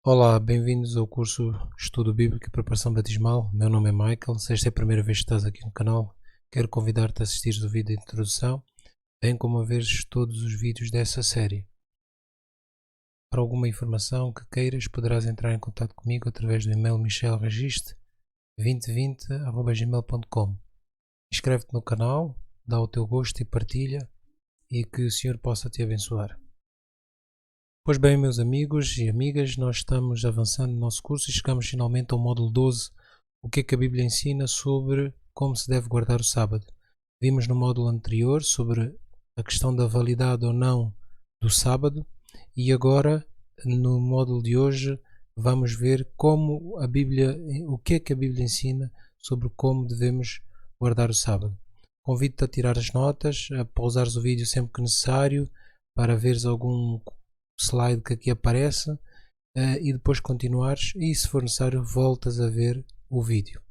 Olá, bem-vindos ao curso Estudo Bíblico e Preparação Batismal. Meu nome é Michael. Se esta é a primeira vez que estás aqui no canal, quero convidar-te a assistir o vídeo de introdução, bem como a veres todos os vídeos dessa série. Para alguma informação que queiras, poderás entrar em contato comigo através do e-mail michelregiste2020@gmail.com. Inscreve-te no canal, dá o teu gosto e partilha, e que o Senhor possa te abençoar. Pois bem, meus amigos e amigas, nós estamos avançando no nosso curso e chegamos finalmente ao módulo 12, o que é que a Bíblia ensina sobre como se deve guardar o sábado. Vimos no módulo anterior sobre a questão da validade ou não do sábado e agora no módulo de hoje vamos ver como a Bíblia, o que é que a Bíblia ensina sobre como devemos guardar o sábado. Convido-te a tirar as notas, a pausares o vídeo sempre que necessário para veres algum slide que aqui aparece e depois continuares e, se for necessário, voltas a ver o vídeo.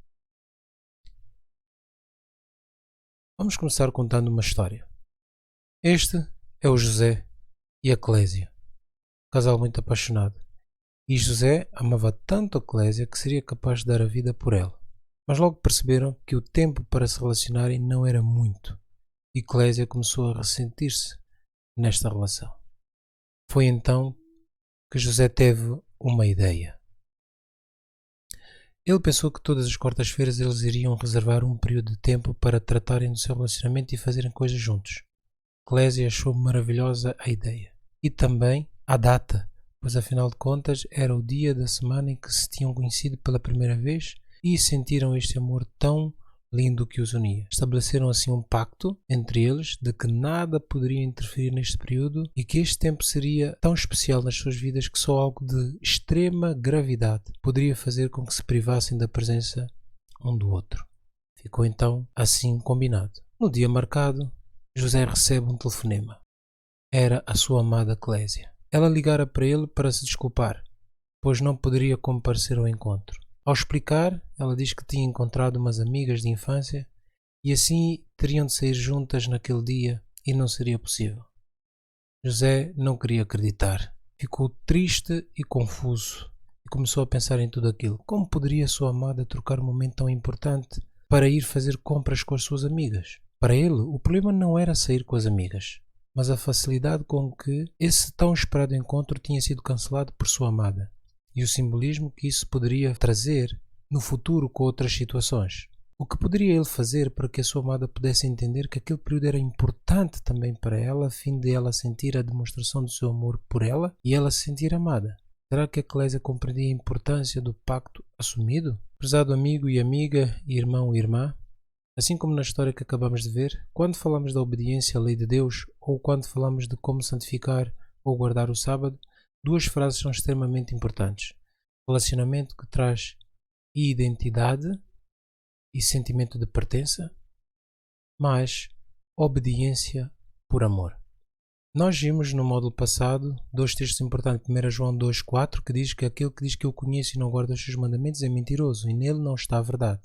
Vamos começar contando uma história. Este é o José e a Clésia, um casal muito apaixonado, e José amava tanto a Clésia que seria capaz de dar a vida por ela. Mas logo perceberam que o tempo para se relacionarem não era muito e Clésia começou a ressentir-se nesta relação. Foi então que José teve uma ideia. Ele pensou que todas as quartas-feiras eles iriam reservar um período de tempo para tratarem do seu relacionamento e fazerem coisas juntos. Clésia achou maravilhosa a ideia. E também a data, pois afinal de contas era o dia da semana em que se tinham conhecido pela primeira vez e sentiram este amor tão lindo que os unia. Estabeleceram assim um pacto entre eles de que nada poderia interferir neste período e que este tempo seria tão especial nas suas vidas que só algo de extrema gravidade poderia fazer com que se privassem da presença um do outro. Ficou então assim combinado. No dia marcado, José recebe um telefonema. Era a sua amada Clésia. Ela ligara para ele para se desculpar, pois não poderia comparecer ao encontro. Ao explicar, ela diz que tinha encontrado umas amigas de infância e assim teriam de sair juntas naquele dia e não seria possível. José não queria acreditar. Ficou triste e confuso e começou a pensar em tudo aquilo. Como poderia sua amada trocar um momento tão importante para ir fazer compras com as suas amigas? Para ele, o problema não era sair com as amigas, mas a facilidade com que esse tão esperado encontro tinha sido cancelado por sua amada e o simbolismo que isso poderia trazer no futuro com outras situações. O que poderia ele fazer para que a sua amada pudesse entender que aquele período era importante também para ela, a fim de ela sentir a demonstração do seu amor por ela e ela se sentir amada? Será que a Clésia compreendia a importância do pacto assumido? Prezado amigo e amiga, irmão e irmã, assim como na história que acabamos de ver, quando falamos da obediência à lei de Deus ou quando falamos de como santificar ou guardar o sábado, duas frases são extremamente importantes. Relacionamento que traz identidade e sentimento de pertença, mas obediência por amor. Nós vimos no módulo passado dois textos importantes. 1 João 2,4, que diz que aquele que diz que eu conheço e não guarda os seus mandamentos é mentiroso e nele não está a verdade.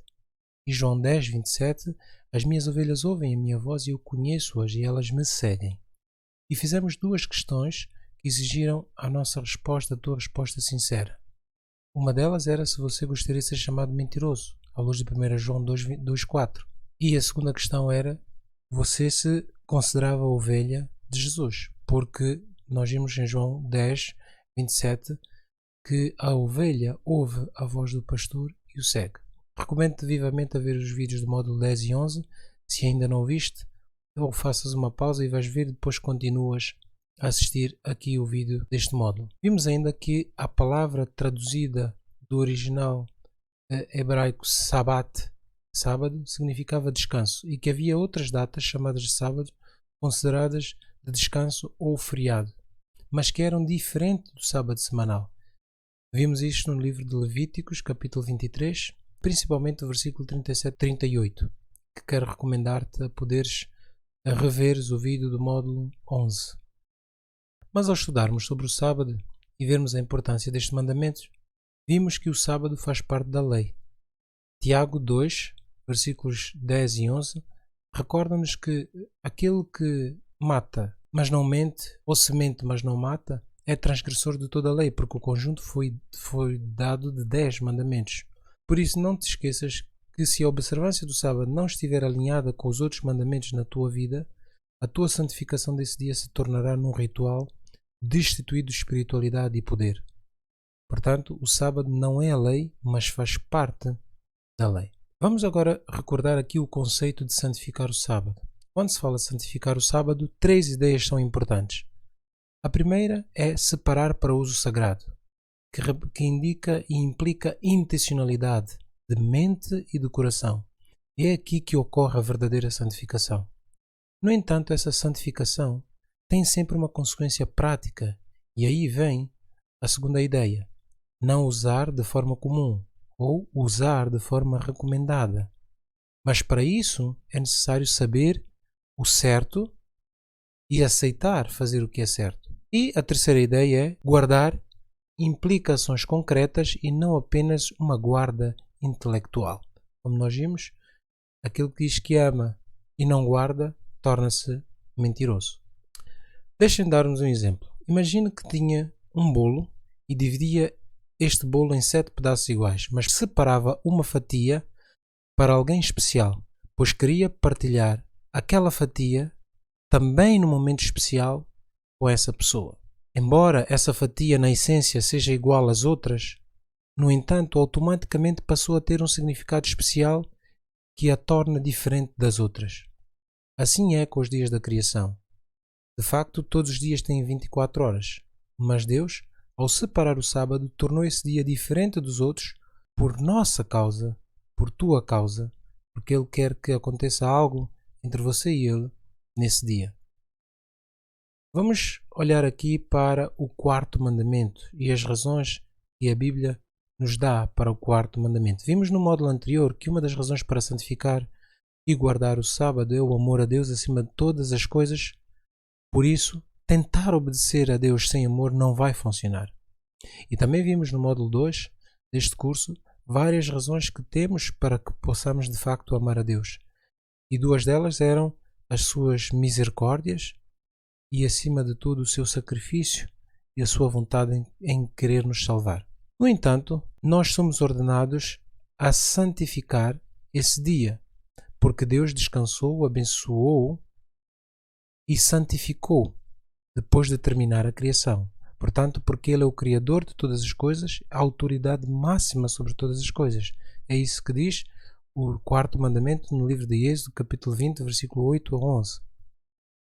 E João 10,27, as minhas ovelhas ouvem a minha voz e eu conheço-as e elas me seguem. E fizemos duas questões que exigiram a nossa resposta, a tua resposta sincera. Uma delas era se você gostaria de ser chamado mentiroso, à luz de 1 João 2,4. E a segunda questão era, você se considerava ovelha de Jesus? Porque nós vimos em João 10,27 que a ovelha ouve a voz do pastor e o segue. Recomendo-te vivamente a ver os vídeos do módulo 10 e 11, se ainda não o viste, ou faças uma pausa e vais ver e depois continuas a assistir aqui o vídeo deste módulo. Vimos ainda que a palavra traduzida do original hebraico sabat, sábado, significava descanso e que havia outras datas chamadas de sábado consideradas de descanso ou feriado, mas que eram diferentes do sábado semanal. Vimos isto no livro de Levíticos, capítulo 23, principalmente o versículo 37 e 38, que quero recomendar-te a poderes reveres o vídeo do módulo 11. Mas ao estudarmos sobre o sábado e vermos a importância destes mandamentos, vimos que o sábado faz parte da lei. Tiago 2, versículos 10 e 11, recorda-nos que aquele que mata, mas não mente, ou se mente, mas não mata, é transgressor de toda a lei, porque o conjunto foi dado de 10 mandamentos. Por isso, não te esqueças que se a observância do sábado não estiver alinhada com os outros mandamentos na tua vida, a tua santificação desse dia se tornará num ritual destituído de espiritualidade e poder. Portanto, o sábado não é a lei, mas faz parte da lei. Vamos agora recordar aqui o conceito de santificar o sábado. Quando se fala de santificar o sábado, 3 ideias são importantes. A primeira é separar para uso sagrado, que indica e implica intencionalidade de mente e de coração. É aqui que ocorre a verdadeira santificação. No entanto, essa santificação tem sempre uma consequência prática, e aí vem a segunda ideia: não usar de forma comum ou usar de forma recomendada. Mas para isso é necessário saber o certo e aceitar fazer o que é certo. E a terceira ideia é guardar implica ações concretas e não apenas uma guarda intelectual. Como nós vimos, aquele que diz que ama e não guarda torna-se mentiroso. Deixem dar-nos um exemplo. Imagine que tinha um bolo e dividia este bolo em 7 pedaços iguais, mas separava uma fatia para alguém especial, pois queria partilhar aquela fatia também no momento especial com essa pessoa. Embora essa fatia na essência seja igual às outras, no entanto, automaticamente passou a ter um significado especial que a torna diferente das outras. Assim é com os dias da criação. De facto, todos os dias têm 24 horas, mas Deus, ao separar o sábado, tornou esse dia diferente dos outros por nossa causa, por tua causa, porque Ele quer que aconteça algo entre você e Ele nesse dia. Vamos olhar aqui para o 4º mandamento e as razões que a Bíblia nos dá para o 4º mandamento. Vimos no módulo anterior que uma das razões para santificar e guardar o sábado é o amor a Deus acima de todas as coisas. Por isso, tentar obedecer a Deus sem amor não vai funcionar. E também vimos no módulo 2 deste curso várias razões que temos para que possamos de facto amar a Deus. E 2 delas eram as suas misericórdias e, acima de tudo, o seu sacrifício e a sua vontade em querer nos salvar. No entanto, nós somos ordenados a santificar esse dia, porque Deus descansou, abençoou e santificou depois de terminar a criação. Portanto, porque Ele é o Criador de todas as coisas, a autoridade máxima sobre todas as coisas. É isso que diz o 4º mandamento no livro de Êxodo, capítulo 20, versículo 8 a 11.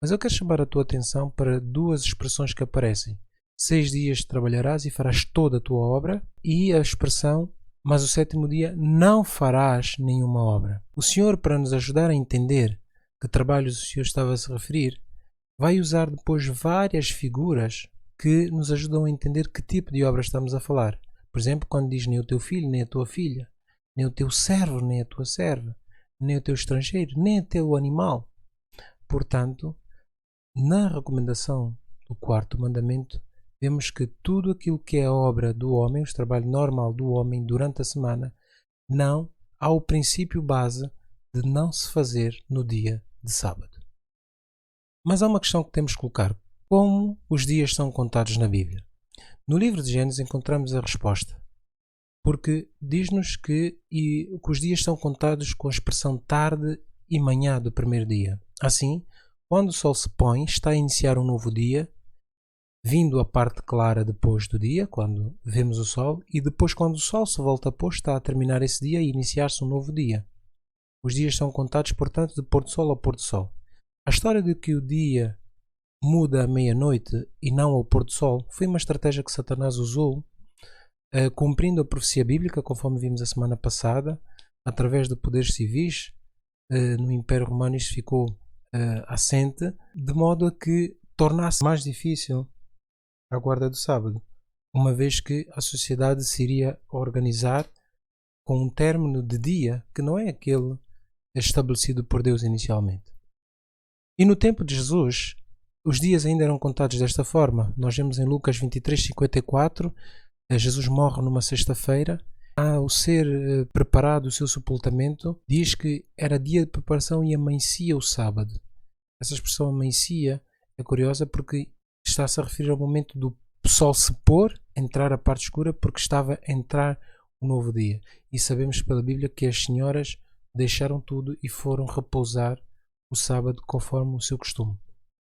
Mas eu quero chamar a tua atenção para 2 expressões que aparecem. 6 dias trabalharás e farás toda a tua obra, e a expressão, mas o 7º dia não farás nenhuma obra. O Senhor, para nos ajudar a entender que trabalhos o Senhor estava a se referir, vai usar depois várias figuras que nos ajudam a entender que tipo de obra estamos a falar. Por exemplo, quando diz nem o teu filho, nem a tua filha, nem o teu servo, nem a tua serva, nem o teu estrangeiro, nem o teu animal. Portanto, na recomendação do 4º mandamento, vemos que tudo aquilo que é a obra do homem, o trabalho normal do homem durante a semana, não há o princípio base de não se fazer no dia de sábado. Mas há uma questão que temos que colocar: como os dias são contados na Bíblia? No livro de Gênesis encontramos a resposta, porque diz-nos que os dias são contados com a expressão tarde e manhã do primeiro dia. Assim, quando o sol se põe, está a iniciar um novo dia, vindo a parte clara depois do dia, quando vemos o sol, e depois, quando o sol se volta a pôr, está a terminar esse dia e iniciar-se um novo dia. Os dias são contados, portanto, de pôr do sol ao pôr do sol. A história de que o dia muda à meia-noite e não ao pôr do sol foi uma estratégia que Satanás usou, cumprindo a profecia bíblica, conforme vimos a semana passada, através de poderes civis. No Império Romano isso ficou assente, de modo a que tornasse mais difícil a guarda do sábado, uma vez que a sociedade se iria organizar com um término de dia que não é aquele estabelecido por Deus inicialmente. E no tempo de Jesus, os dias ainda eram contados desta forma. Nós vemos em Lucas 23:54, Jesus morre numa sexta-feira. Ao ser preparado o seu sepultamento, diz que era dia de preparação e amanhecia o sábado. Essa expressão amanhecia é curiosa porque está-se a referir ao momento do o sol se pôr, entrar a parte escura, porque estava a entrar um novo dia. E sabemos pela Bíblia que as senhoras deixaram tudo e foram repousar o sábado conforme o seu costume.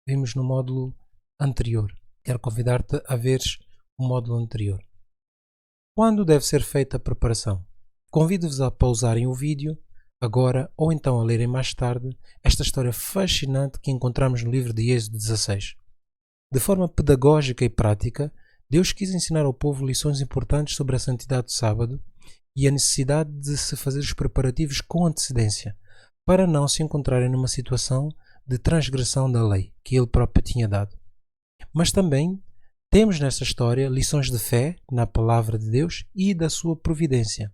Vimos no módulo anterior. Quero convidar-te a veres o módulo anterior. Quando deve ser feita a preparação? Convido-vos a pausarem o vídeo agora ou então a lerem mais tarde esta história fascinante que encontramos no livro de Êxodo 16. De forma pedagógica e prática, Deus quis ensinar ao povo lições importantes sobre a santidade do sábado e a necessidade de se fazer os preparativos com antecedência, para não se encontrarem numa situação de transgressão da lei que ele próprio tinha dado. Mas também temos nesta história lições de fé na palavra de Deus e da sua providência.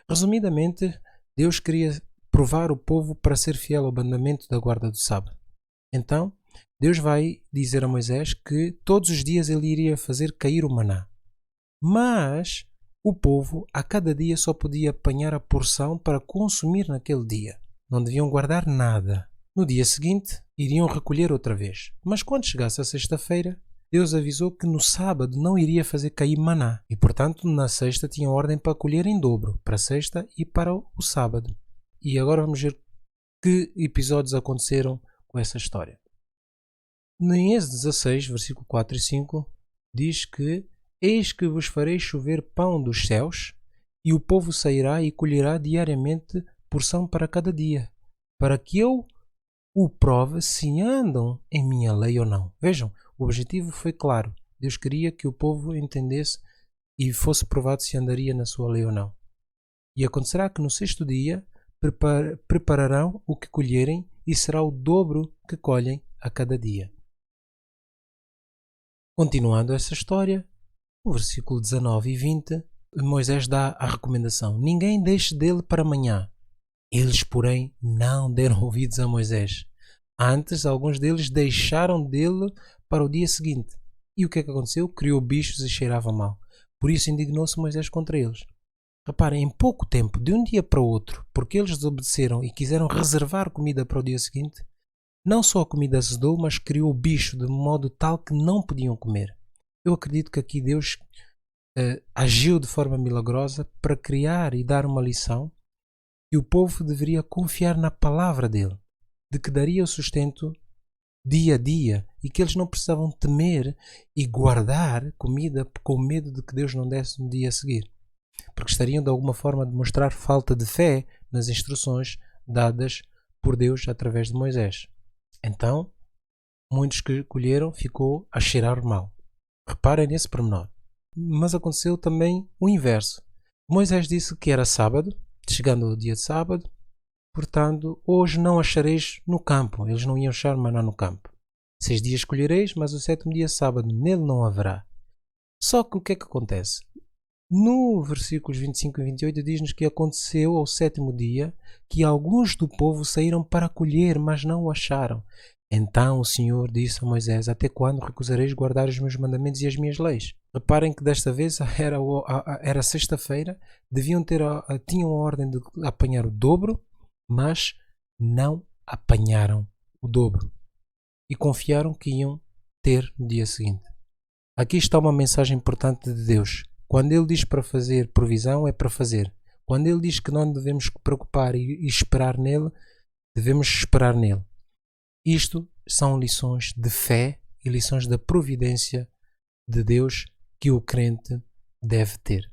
Resumidamente, Deus queria provar o povo para ser fiel ao mandamento da guarda do sábado. Então, Deus vai dizer a Moisés que todos os dias ele iria fazer cair o maná. Mas o povo a cada dia só podia apanhar a porção para consumir naquele dia. Não deviam guardar nada. No dia seguinte, iriam recolher outra vez. Mas quando chegasse a sexta-feira, Deus avisou que no sábado não iria fazer cair maná. E, portanto, na sexta tinha ordem para colher em dobro, para a sexta e para o sábado. E agora vamos ver que episódios aconteceram com essa história. Em Êxodo 16, versículo 4 e 5, diz que eis que vos farei chover pão dos céus, e o povo sairá e colherá diariamente porção para cada dia, para que eu o prove se andam em minha lei ou não. Vejam, o objetivo foi claro. Deus queria que o povo entendesse e fosse provado se andaria na sua lei ou não. E acontecerá que no sexto dia prepararão o que colherem e será o dobro que colhem a cada dia. Continuando essa história, no versículo 19 e 20, Moisés dá a recomendação: ninguém deixe dele para amanhã. Eles, porém, não deram ouvidos a Moisés. Antes, alguns deles deixaram dele para o dia seguinte. E o que é que aconteceu? Criou bichos e cheirava mal. Por isso indignou-se Moisés contra eles. Reparem, em pouco tempo, de um dia para o outro, porque eles desobedeceram e quiseram reservar comida para o dia seguinte, não só a comida azedou, mas criou o bicho de modo tal que não podiam comer. Eu acredito que aqui Deus agiu de forma milagrosa para criar e dar uma lição que o povo deveria confiar na palavra dele, de que daria o sustento dia a dia e que eles não precisavam temer e guardar comida com medo de que Deus não desse no dia a seguir, porque estariam de alguma forma a demonstrar falta de fé nas instruções dadas por Deus através de Moisés. Então, muitos que colheram ficou a cheirar mal. Reparem nesse pormenor. Mas aconteceu também o inverso. Moisés disse que era sábado, chegando o dia de sábado, portanto, hoje não achareis no campo. Eles não iam achar maná no campo. 6 dias colhereis, mas o 7º dia sábado nele não haverá. Só que o que é que acontece? No versículos 25 e 28 diz-nos que aconteceu ao 7º dia que alguns do povo saíram para colher, mas não o acharam. Então o Senhor disse a Moisés: até quando recusareis guardar os meus mandamentos e as minhas leis? Reparem que desta vez era sexta-feira, tinham a ordem de apanhar o dobro, mas não apanharam o dobro e confiaram que iam ter no dia seguinte. Aqui está uma mensagem importante de Deus. Quando Ele diz para fazer provisão, é para fazer. Quando Ele diz que não devemos preocupar e esperar nele, devemos esperar nele. Isto são lições de fé e lições da providência de Deus que o crente deve ter.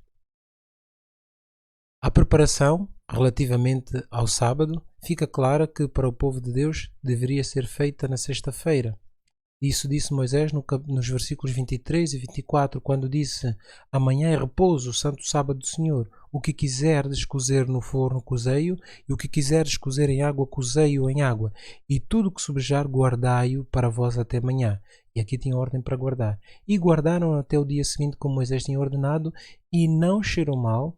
A preparação relativamente ao sábado fica clara que para o povo de Deus deveria ser feita na sexta-feira. Isso disse Moisés nos versículos 23 e 24, quando disse: amanhã é repouso, o santo sábado do Senhor. O que quiserdes cozer no forno, cozei-o, e o que quiserdes cozer em água, cozei-o em água. E tudo o que sobejar, guardai-o para vós até amanhã. E aqui tinha ordem para guardar. E guardaram até o dia seguinte, como Moisés tinha ordenado, e não cheirou mal,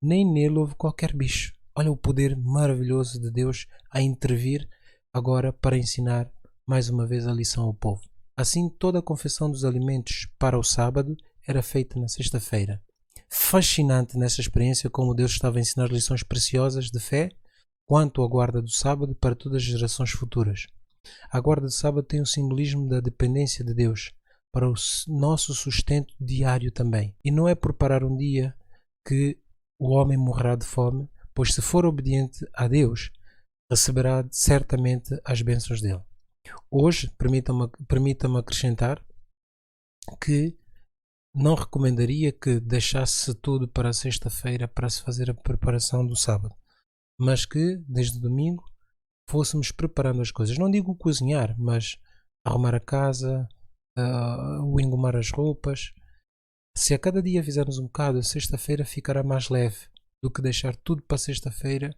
nem nele houve qualquer bicho. Olha o poder maravilhoso de Deus a intervir agora para ensinar mais uma vez a lição ao povo. Assim, toda a confecção dos alimentos para o sábado era feita na sexta-feira. Fascinante nessa experiência como Deus estava a ensinar lições preciosas de fé quanto à guarda do sábado para todas as gerações futuras. A guarda do sábado tem o simbolismo da dependência de Deus para o nosso sustento diário também. E não é por parar um dia que o homem morrerá de fome, pois se for obediente a Deus, receberá certamente as bênçãos dele. Hoje, permita-me acrescentar que não recomendaria que deixasse tudo para sexta-feira para se fazer a preparação do sábado, mas que desde domingo fôssemos preparando as coisas. Não digo cozinhar, mas arrumar a casa, o engomar as roupas. Se a cada dia fizermos um bocado, a sexta-feira ficará mais leve do que deixar tudo para sexta-feira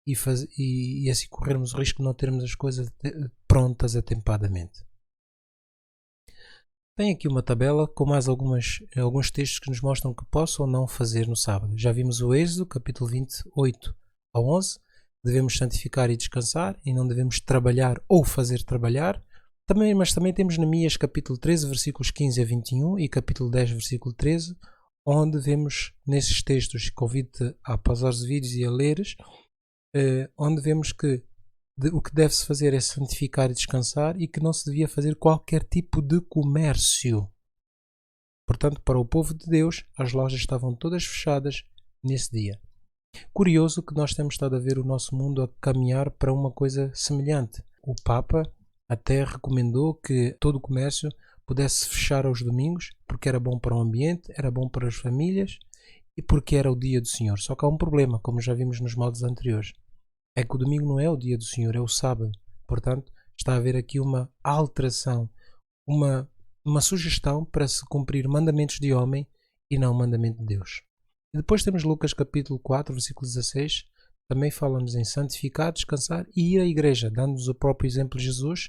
e assim corrermos o risco de não termos as coisas prontas atempadamente. Tenho aqui uma tabela com mais alguns textos que nos mostram que posso ou não fazer no sábado. Já vimos o Êxodo, capítulo 28 a 11. Devemos santificar e descansar e não devemos trabalhar ou fazer trabalhar. Mas também temos Neemias, capítulo 13, versículos 15 a 21 e capítulo 10, versículo 13, onde vemos nesses textos, convido-te a pausar os vídeos e a leres, onde vemos que o que deve-se fazer é santificar e descansar e que não se devia fazer qualquer tipo de comércio. Portanto, para o povo de Deus, as lojas estavam todas fechadas nesse dia. Curioso que nós temos estado a ver o nosso mundo a caminhar para uma coisa semelhante. O Papa até recomendou que todo o comércio pudesse fechar aos domingos, porque era bom para o ambiente, era bom para as famílias e porque era o dia do Senhor. Só que há um problema, como já vimos nos modos anteriores. É que o domingo não é o dia do Senhor, é o sábado. Portanto, está a haver aqui uma alteração, uma sugestão para se cumprir mandamentos de homem e não mandamento de Deus. E depois temos Lucas capítulo 4, versículo 16, também fala-nos em santificar, descansar e ir à igreja, dando-nos o próprio exemplo de Jesus,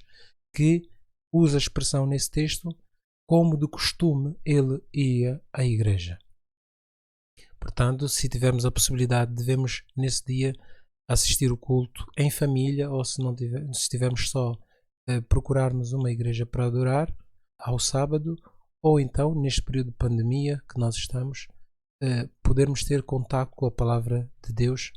que usa a expressão nesse texto, como de costume ele ia à igreja. Portanto, se tivermos a possibilidade, devemos nesse dia assistir o culto em família, ou se estivermos só procurarmos uma igreja para adorar ao sábado, ou então neste período de pandemia que nós estamos, podermos ter contato com a palavra de Deus,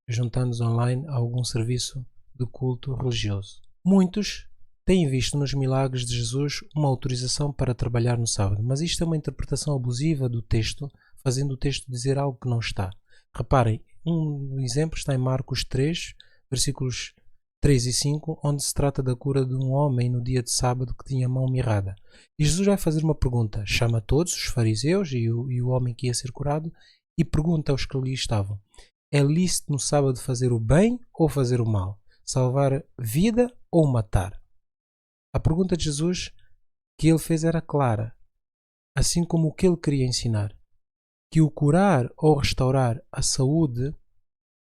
juntando-nos online a algum serviço de culto religioso. Muitos têm visto nos milagres de Jesus uma autorização para trabalhar no sábado, mas isto é uma interpretação abusiva do texto, fazendo o texto dizer algo que não está. Reparem, um exemplo está em Marcos 3, versículos 3 e 5, onde se trata da cura de um homem no dia de sábado que tinha a mão mirrada. E Jesus vai fazer uma pergunta, chama todos, os fariseus e o homem que ia ser curado, e pergunta aos que ali estavam: é lícito no sábado fazer o bem ou fazer o mal? Salvar vida ou matar? A pergunta de Jesus que ele fez era clara, assim como o que ele queria ensinar, que o curar ou restaurar a saúde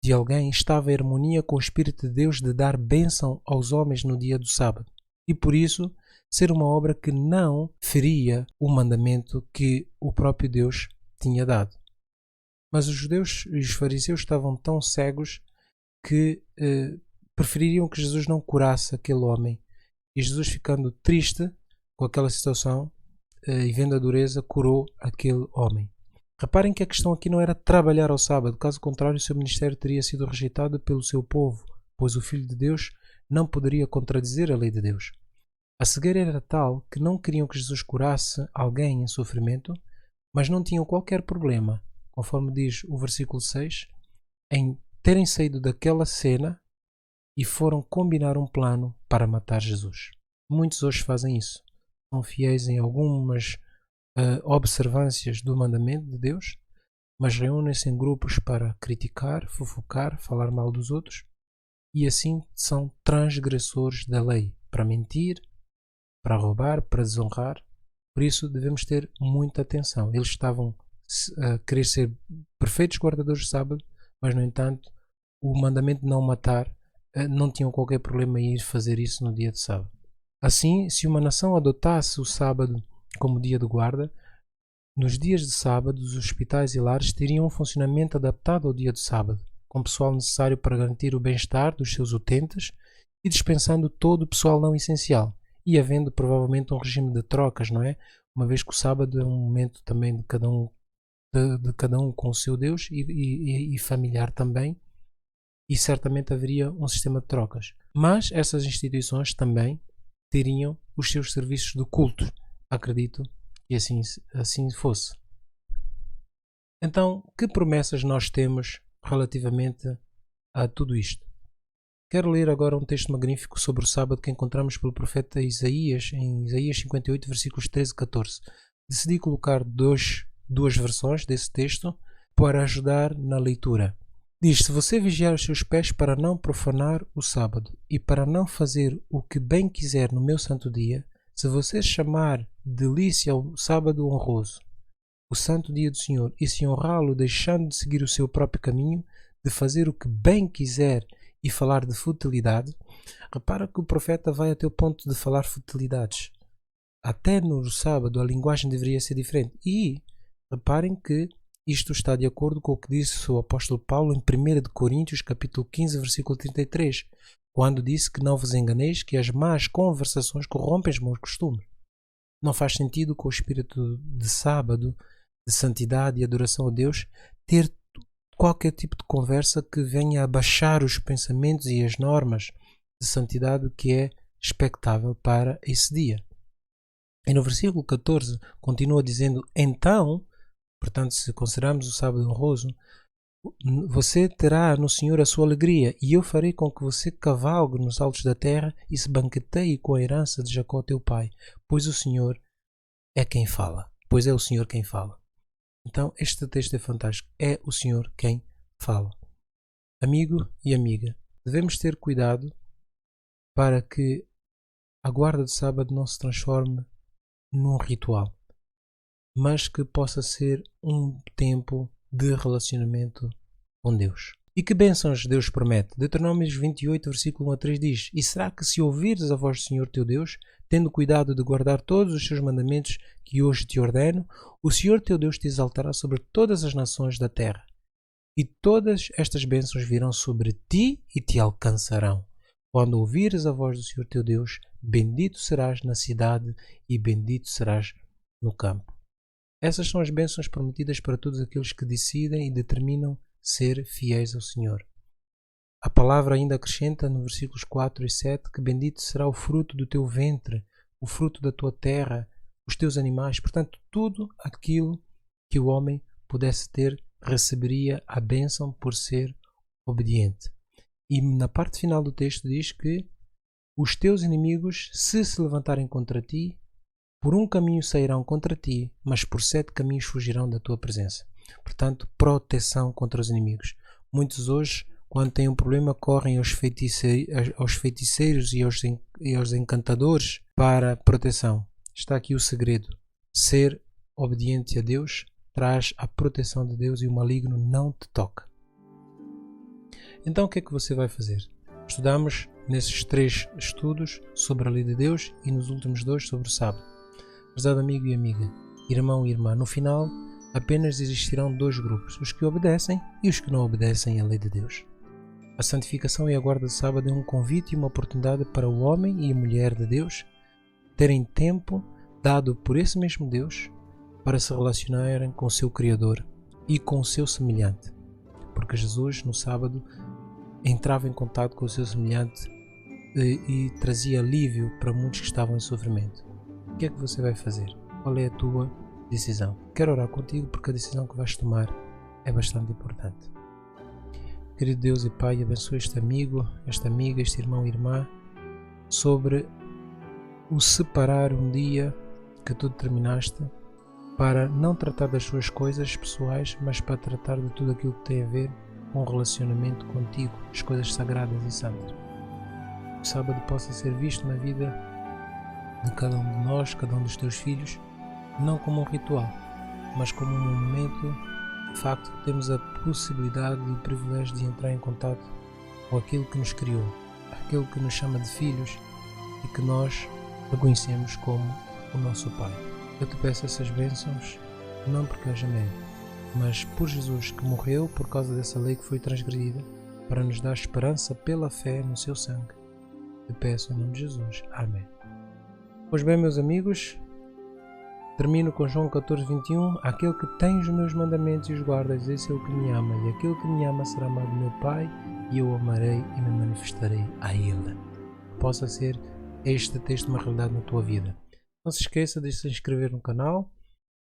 de alguém estava em harmonia com o Espírito de Deus de dar bênção aos homens no dia do sábado, e por isso ser uma obra que não feria o mandamento que o próprio Deus tinha dado. Mas os judeus e os fariseus estavam tão cegos que prefeririam que Jesus não curasse aquele homem, e Jesus, ficando triste com aquela situação e vendo a dureza, curou aquele homem. Reparem que a questão aqui não era trabalhar ao sábado, caso contrário o seu ministério teria sido rejeitado pelo seu povo, pois o Filho de Deus não poderia contradizer a lei de Deus. A cegueira era tal que não queriam que Jesus curasse alguém em sofrimento, mas não tinham qualquer problema, conforme diz o versículo 6, em terem saído daquela cena e foram combinar um plano para matar Jesus. Muitos hoje fazem isso. São fiéis em algumas observâncias do mandamento de Deus, mas reúnem-se em grupos para criticar, fofocar, falar mal dos outros, e assim são transgressores da lei, para mentir, para roubar, para desonrar. Por isso devemos ter muita atenção. Eles estavam a querer ser perfeitos guardadores do sábado, mas no entanto o mandamento de não matar, não tinham qualquer problema em ir fazer isso no dia de sábado. Assim, se uma nação adotasse o sábado como dia de guarda, nos dias de sábado os hospitais e lares teriam um funcionamento adaptado ao dia de sábado, com pessoal necessário para garantir o bem-estar dos seus utentes e dispensando todo o pessoal não essencial, e havendo provavelmente um regime de trocas, não é? Uma vez que o sábado é um momento também de cada um com o seu Deus e familiar também, e certamente haveria um sistema de trocas. Mas essas instituições também teriam os seus serviços de culto, acredito e assim fosse. Então, que promessas nós temos relativamente a tudo isto? Quero ler agora um texto magnífico sobre o sábado que encontramos pelo profeta Isaías, em Isaías 58, versículos 13 e 14. Decidi colocar duas versões desse texto para ajudar na leitura. Diz: se você vigiar os seus pés para não profanar o sábado e para não fazer o que bem quiser no meu santo dia, se você chamar delícia ao sábado honroso, o santo dia do Senhor, e se honrá-lo deixando de seguir o seu próprio caminho, de fazer o que bem quiser e falar de futilidade, repara que o profeta vai até o ponto de falar futilidades. Até no sábado a linguagem deveria ser diferente. E reparem que isto está de acordo com o que disse o apóstolo Paulo em 1 Coríntios capítulo 15, versículo 33, quando disse que não vos enganeis que as más conversações corrompem os bons costumes. Não faz sentido com o espírito de sábado, de santidade e adoração a Deus, ter qualquer tipo de conversa que venha a baixar os pensamentos e as normas de santidade que é expectável para esse dia. E no versículo 14 continua dizendo: então, portanto, se considerarmos o sábado honroso, você terá no Senhor a sua alegria, e eu farei com que você cavalgue nos altos da terra e se banqueteie com a herança de Jacó teu pai, pois o Senhor é quem fala. Pois é o Senhor quem fala. Então, este texto é fantástico. É o Senhor quem fala. Amigo e amiga, devemos ter cuidado para que a guarda de sábado não se transforme num ritual, mas que possa ser um tempo de relacionamento com Deus. E que bênçãos Deus promete? Deuteronômio 28, versículo 1 a 3 diz: e será que se ouvires a voz do Senhor teu Deus, tendo cuidado de guardar todos os seus mandamentos que hoje te ordeno, o Senhor teu Deus te exaltará sobre todas as nações da terra. E todas estas bênçãos virão sobre ti e te alcançarão. Quando ouvires a voz do Senhor teu Deus, bendito serás na cidade e bendito serás no campo. Essas são as bênçãos prometidas para todos aqueles que decidem e determinam ser fiéis ao Senhor. A palavra ainda acrescenta no versículos 4 e 7 que bendito será o fruto do teu ventre, o fruto da tua terra, os teus animais, portanto tudo aquilo que o homem pudesse ter receberia a bênção por ser obediente. E na parte final do texto diz que os teus inimigos, se levantarem contra ti, por um caminho sairão contra ti, mas por 7 caminhos fugirão da tua presença. Portanto, proteção contra os inimigos. Muitos hoje, quando têm um problema, correm aos feiticeiros e aos encantadores para proteção. Está aqui o segredo. Ser obediente a Deus traz a proteção de Deus e o maligno não te toca. Então, o que é que você vai fazer? Estudamos nesses 3 estudos sobre a lei de Deus e nos últimos 2 sobre o sábado. Prezado amigo e amiga, irmão e irmã, no final apenas existirão 2 grupos, os que obedecem e os que não obedecem à lei de Deus. A santificação e a guarda do sábado é um convite e uma oportunidade para o homem e a mulher de Deus terem tempo dado por esse mesmo Deus para se relacionarem com o seu Criador e com o seu semelhante. Porque Jesus, no sábado, entrava em contato com o seu semelhante e trazia alívio para muitos que estavam em sofrimento. O que é que você vai fazer? Qual é a tua decisão? Quero orar contigo porque a decisão que vais tomar é bastante importante. Querido Deus e Pai, abençoe este amigo, esta amiga, este irmão e irmã sobre o separar um dia que tu determinaste para não tratar das suas coisas pessoais, mas para tratar de tudo aquilo que tem a ver com o relacionamento contigo, as coisas sagradas e santas. O sábado possa ser visto na vida de cada um de nós, cada um dos teus filhos, não como um ritual, mas como um momento, de facto, que temos a possibilidade e o privilégio de entrar em contato com aquilo que nos criou, aquilo que nos chama de filhos e que nós reconhecemos como o nosso Pai. Eu te peço essas bênçãos, não porque haja mérito, mas por Jesus que morreu por causa dessa lei que foi transgredida, para nos dar esperança pela fé no seu sangue. Te peço em nome de Jesus. Amém. Pois bem, meus amigos, termino com João 14:21. Aquele que tem os meus mandamentos e os guarda, esse é o que me ama, e aquele que me ama será amado do meu Pai, e eu o amarei e me manifestarei a ele. Possa ser este texto uma realidade na tua vida. Não se esqueça de se inscrever no canal,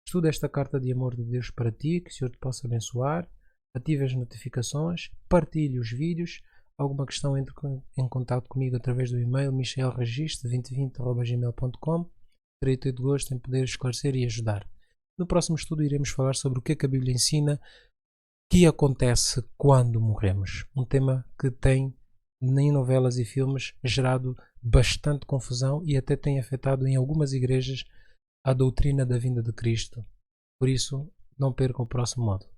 Estuda esta carta de amor de Deus para ti, que o Senhor te possa abençoar. Ative as notificações, partilhe os vídeos. Alguma questão, entre em contato comigo através do e-mail michelregiste2020@gmail.com. Terei todo gosto em poder esclarecer e ajudar. No próximo estudo iremos falar sobre o que a Bíblia ensina que acontece quando morremos. Um tema que tem, em novelas e filmes, gerado bastante confusão e até tem afetado em algumas igrejas a doutrina da vinda de Cristo. Por isso, não percam o próximo módulo.